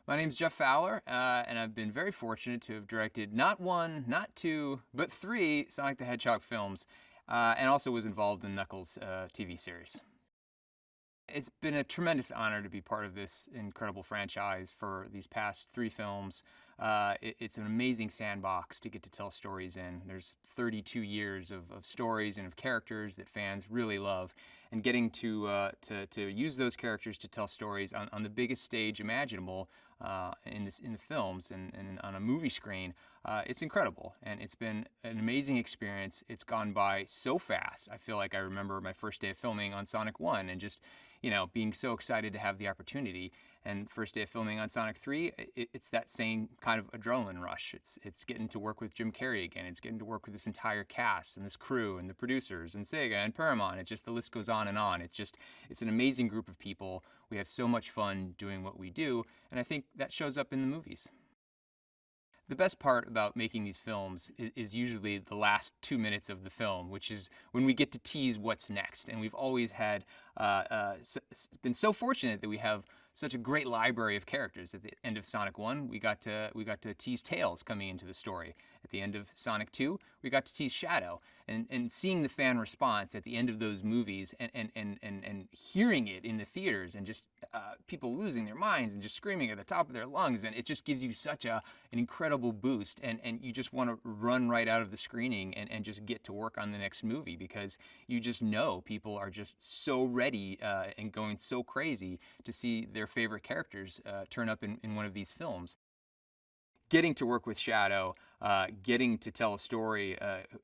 My name's Jeff Fowler, and I've been very fortunate to have directed not one, not two, but three Sonic the Hedgehog films, and also was involved in Knuckles' TV series. It's been a tremendous honor to be part of this incredible franchise for these past three films. It's an amazing sandbox to get to tell stories in. There's 32 years of stories and of characters that fans really love, and getting to use those characters to tell stories on the biggest stage imaginable in the films and on a movie screen. It's incredible, and it's been an amazing experience. It's gone by so fast. I feel like I remember my first day of filming on Sonic 1 and just, being so excited to have the opportunity. And first day of filming on Sonic 3, it's that same kind of adrenaline rush. It's getting to work with Jim Carrey again. It's getting to work with this entire cast and this crew and the producers and Sega and Paramount. The list goes on and on. It's an amazing group of people. We have so much fun doing what we do, and I think that shows up in the movies. The best part about making these films is usually the last 2 minutes of the film, which is when we get to tease what's next. And we've always had been so fortunate that we have such a great library of characters. At the end of Sonic 1, we got to tease Tails coming into the story. At the end of Sonic 2, we got to tease Shadow. And seeing the fan response at the end of those movies and hearing it in the theaters and just people losing their minds and just screaming at the top of their lungs, and it just gives you such an incredible boost, and you just want to run right out of the screening and just get to work on the next movie, because you just know people are just so ready and going so crazy to see their favorite characters turn up in one of these films. Getting to work with Shadow, getting to tell a story,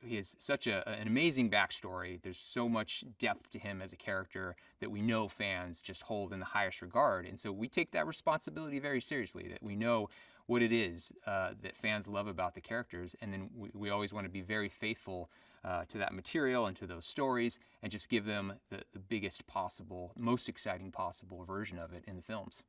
he has such an amazing backstory. There's so much depth to him as a character that we know fans just hold in the highest regard. And so we take that responsibility very seriously, that we know what it is that fans love about the characters, and then we always want to be very faithful to that material and to those stories, and just give them the biggest possible, most exciting possible version of it in the films.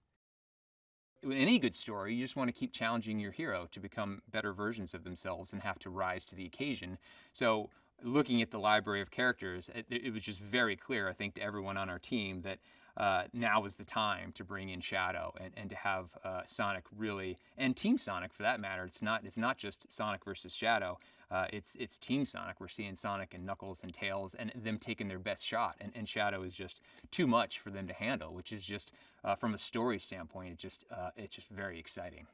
In any good story, you just want to keep challenging your hero to become better versions of themselves and have to rise to the occasion. So looking at the library of characters, it was just very clear, I think, to everyone on our team that now is the time to bring in Shadow and to have Sonic really, and Team Sonic for that matter. It's not just Sonic versus Shadow. It's Team Sonic. We're seeing Sonic and Knuckles and Tails and them taking their best shot. And Shadow is just too much for them to handle, which is just, from a story standpoint, it's just very exciting.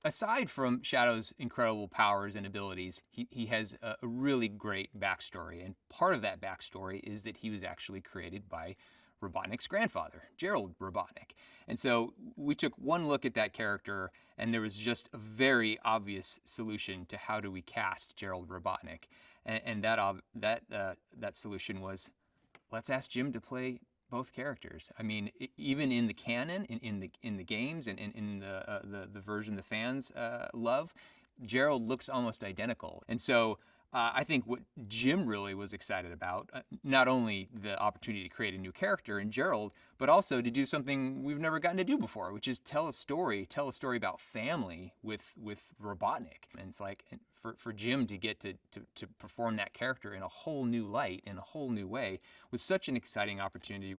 Aside from Shadow's incredible powers and abilities, he has a really great backstory. And part of that backstory is that he was actually created by Robotnik's grandfather, Gerald Robotnik. And so we took one look at that character, and there was just a very obvious solution to how do we cast Gerald Robotnik. And that solution was, let's ask Jim to play both characters. I mean, even in the canon, in the games, and in the version the fans love, Gerald looks almost identical. And so I think what Jim really was excited about, not only the opportunity to create a new character in Gerald, but also to do something we've never gotten to do before, which is tell a story about family with Robotnik. And it's like, for Jim to get to perform that character in a whole new light, in a whole new way, was such an exciting opportunity.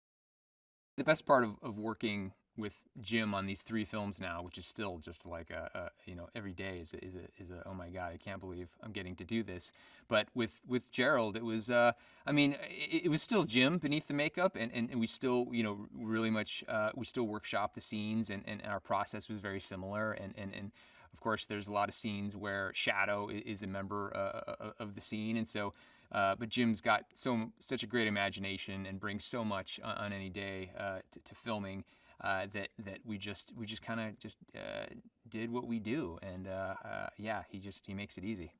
The best part of working with Jim on these three films now, which is still just like every day is a oh my God, I can't believe I'm getting to do this. But with Gerald, it was it was still Jim beneath the makeup, and we still really much we still workshop the scenes, and our process was very similar, and of course there's a lot of scenes where Shadow is a member of the scene, and so. But Jim's got such a great imagination and brings so much on any day to filming. That we just kind of did what we do, and yeah, he makes it easy.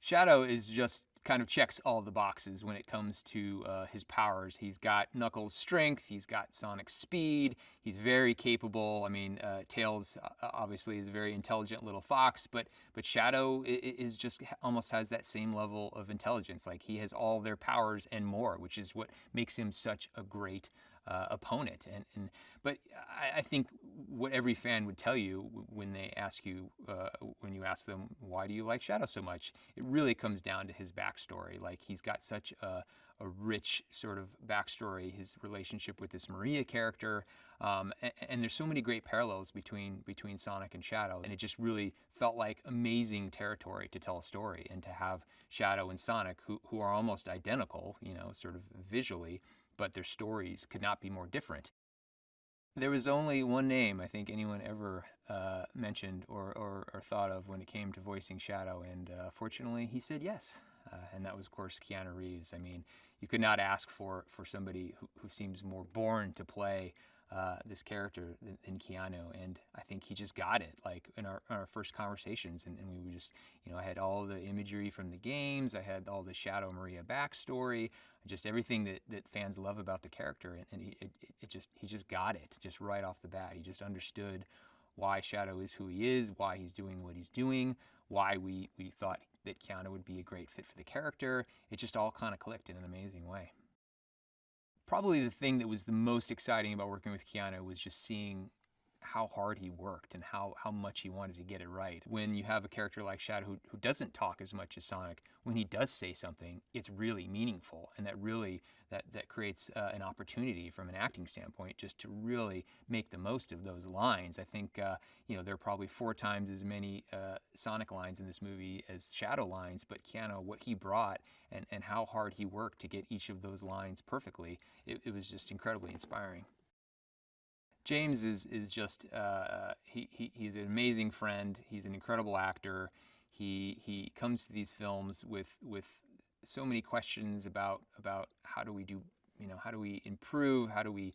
Shadow is just kind of checks all the boxes when it comes to his powers. He's got Knuckles' strength, he's got Sonic's speed, he's very capable. I mean, Tails obviously is a very intelligent little fox, but Shadow is just almost has that same level of intelligence. Like, he has all their powers and more, which is what makes him such a great opponent. But I think what every fan would tell you when they ask you, when you ask them, why do you like Shadow so much? It really comes down to his backstory. Like, he's got such a rich sort of backstory, his relationship with this Maria character, and there's so many great parallels between Sonic and Shadow, and it just really felt like amazing territory to tell a story, and to have Shadow and Sonic, who are almost identical, you know, sort of visually, but their stories could not be more different. There was only one name I think anyone ever mentioned or thought of when it came to voicing Shadow, and fortunately he said yes. And that was, of course, Keanu Reeves. I mean, you could not ask for somebody who seems more born to play this character than Keanu, and I think he just got it. Like in our first conversations, and we were just, you know, I had all the imagery from the games, I had all the Shadow Maria backstory, just everything that fans love about the character, and he just got it just right off the bat. He just understood why Shadow is who he is, why he's doing what he's doing, why we thought that Keanu would be a great fit for the character. It just all kind of clicked in an amazing way. Probably the thing that was the most exciting about working with Keanu was just seeing how hard he worked and how much he wanted to get it right. When you have a character like Shadow who doesn't talk as much as Sonic, when he does say something, it's really meaningful, and that really that creates an opportunity from an acting standpoint just to really make the most of those lines. I think you know, there are probably 4 times as many Sonic lines in this movie as Shadow lines, but Keanu, what he brought and how hard he worked to get each of those lines perfectly, it was just incredibly inspiring. James is just he's an amazing friend. He's an incredible actor. He comes to these films with so many questions about how do we do, you know, how do we improve, how do we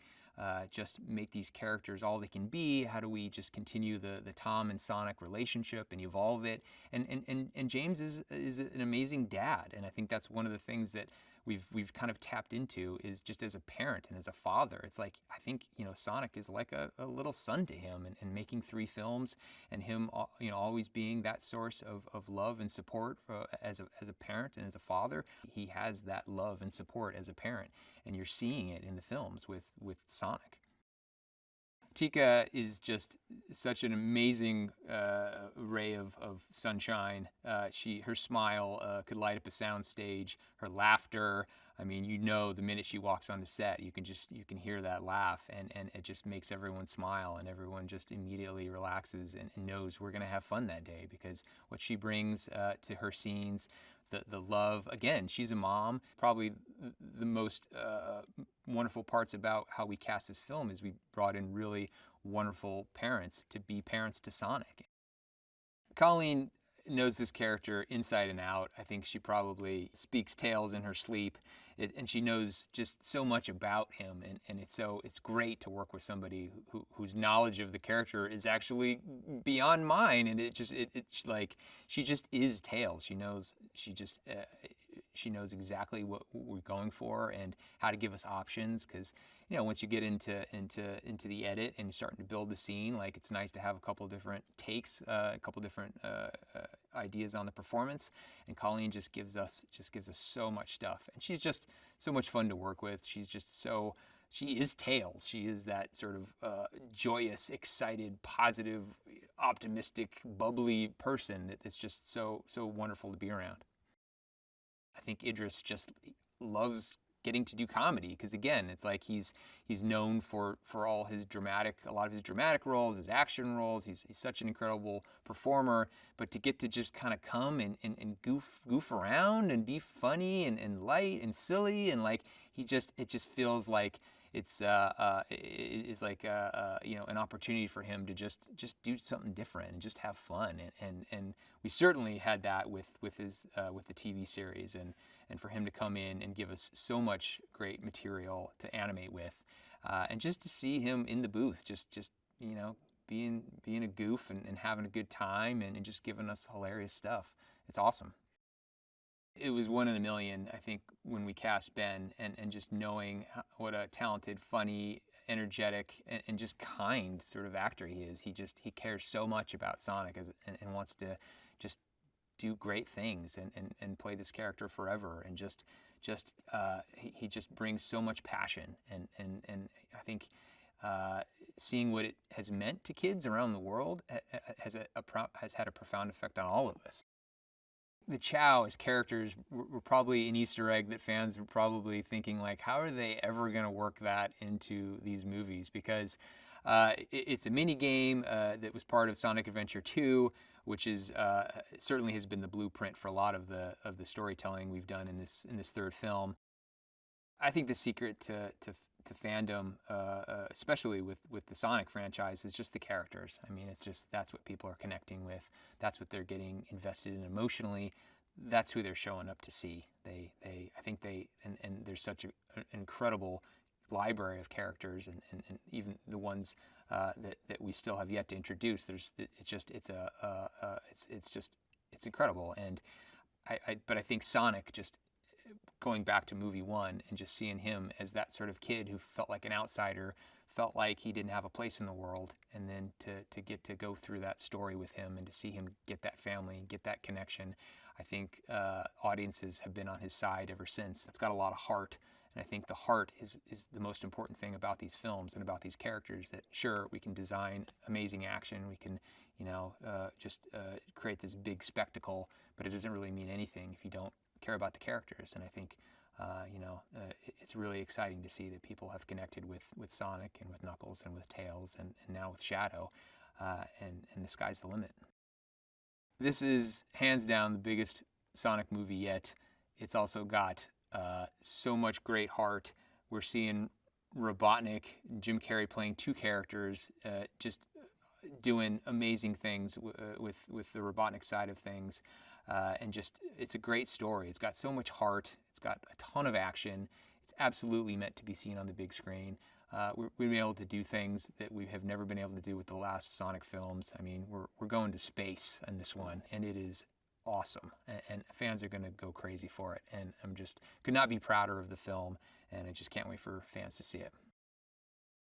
just make these characters all they can be, how do we just continue the Tom and Sonic relationship and evolve it, and James is an amazing dad, and I think that's one of the things that we've kind of tapped into, is just as a parent and as a father. It's like, I think, you know, Sonic is like a little son to him, and making 3 films, and him, you know, always being that source of love and support as a parent and as a father. He has that love and support as a parent, and you're seeing it in the films with Sonic. Tika is just such an amazing ray of sunshine. Her smile could light up a soundstage. Her laughter, I mean, you know, the minute she walks on the set, you can hear that laugh, and it just makes everyone smile, and everyone just immediately relaxes and knows we're gonna have fun that day, because what she brings to her scenes, the love. Again, she's a mom. Probably the most wonderful parts about how we cast this film is we brought in really wonderful parents to be parents to Sonic. Colleen knows this character inside and out. I think she probably speaks tales in her sleep, and she knows just so much about him, and it's great to work with somebody whose knowledge of the character is actually beyond mine, and it's like, she just is Tails. She knows exactly what we're going for and how to give us options, because, you know, once you get into the edit and you're starting to build the scene, like, it's nice to have a couple different takes, a couple different ideas on the performance, and Colleen just gives us so much stuff, and she's just so much fun to work with. She is Tails. She is that sort of joyous, excited, positive, optimistic, bubbly person that's just so wonderful to be around. I think Idris just loves getting to do comedy, because, again, it's like he's known for all his a lot of his dramatic roles, his action roles. He's such an incredible performer, but to get to just kind of come and goof around and be funny and light and silly, and like, it just feels like it's like you know, an opportunity for him to just do something different and just have fun, and we certainly had that with the TV series, and for him to come in and give us so much great material to animate with, and just to see him in the booth, just you know, being a goof and having a good time, and just giving us hilarious stuff. It's awesome. It was 1 in a million, I think, when we cast Ben, and just knowing what a talented, funny, energetic, and just kind sort of actor he is. He cares so much about Sonic, and wants to just do great things and play this character forever, and he just brings so much passion, and I think seeing what it has meant to kids around the world has had a profound effect on all of us. The Chow as characters were probably an Easter egg that fans were probably thinking, like, how are they ever going to work that into these movies? Because it's a mini game that was part of Sonic Adventure 2, which is certainly has been the blueprint for a lot of the storytelling we've done in this third film. I think the secret to fandom, especially with the Sonic franchise, is just the characters. I mean, it's just, that's what people are connecting with. That's what they're getting invested in emotionally. That's who they're showing up to see. I think and there's such an incredible library of characters, and even the ones that we still have yet to introduce. It's incredible. And but I think Sonic, just going back to movie one and just seeing him as that sort of kid who felt like an outsider, felt like he didn't have a place in the world, and then to get to go through that story with him and to see him get that family and get that connection, I think audiences have been on his side ever since. It's got a lot of heart, and I think the heart is the most important thing about these films and about these characters. That sure, we can design amazing action, we can just create this big spectacle, but it doesn't really mean anything if you don't care about the characters. And I think it's really exciting to see that people have connected with Sonic and with Knuckles and with Tails and now with Shadow, and the sky's the limit. This is hands down the biggest Sonic movie yet. It's also got so much great heart. We're seeing Robotnik, Jim Carrey playing two characters, just doing amazing things with the Robotnik side of things. And just, it's a great story. It's got so much heart. It's got a ton of action. It's absolutely meant to be seen on the big screen. We've been able to do things that we have never been able to do with the last Sonic films. I mean, we're going to space in this one, and it is awesome. And fans are going to go crazy for it. And could not be prouder of the film, and I just can't wait for fans to see it.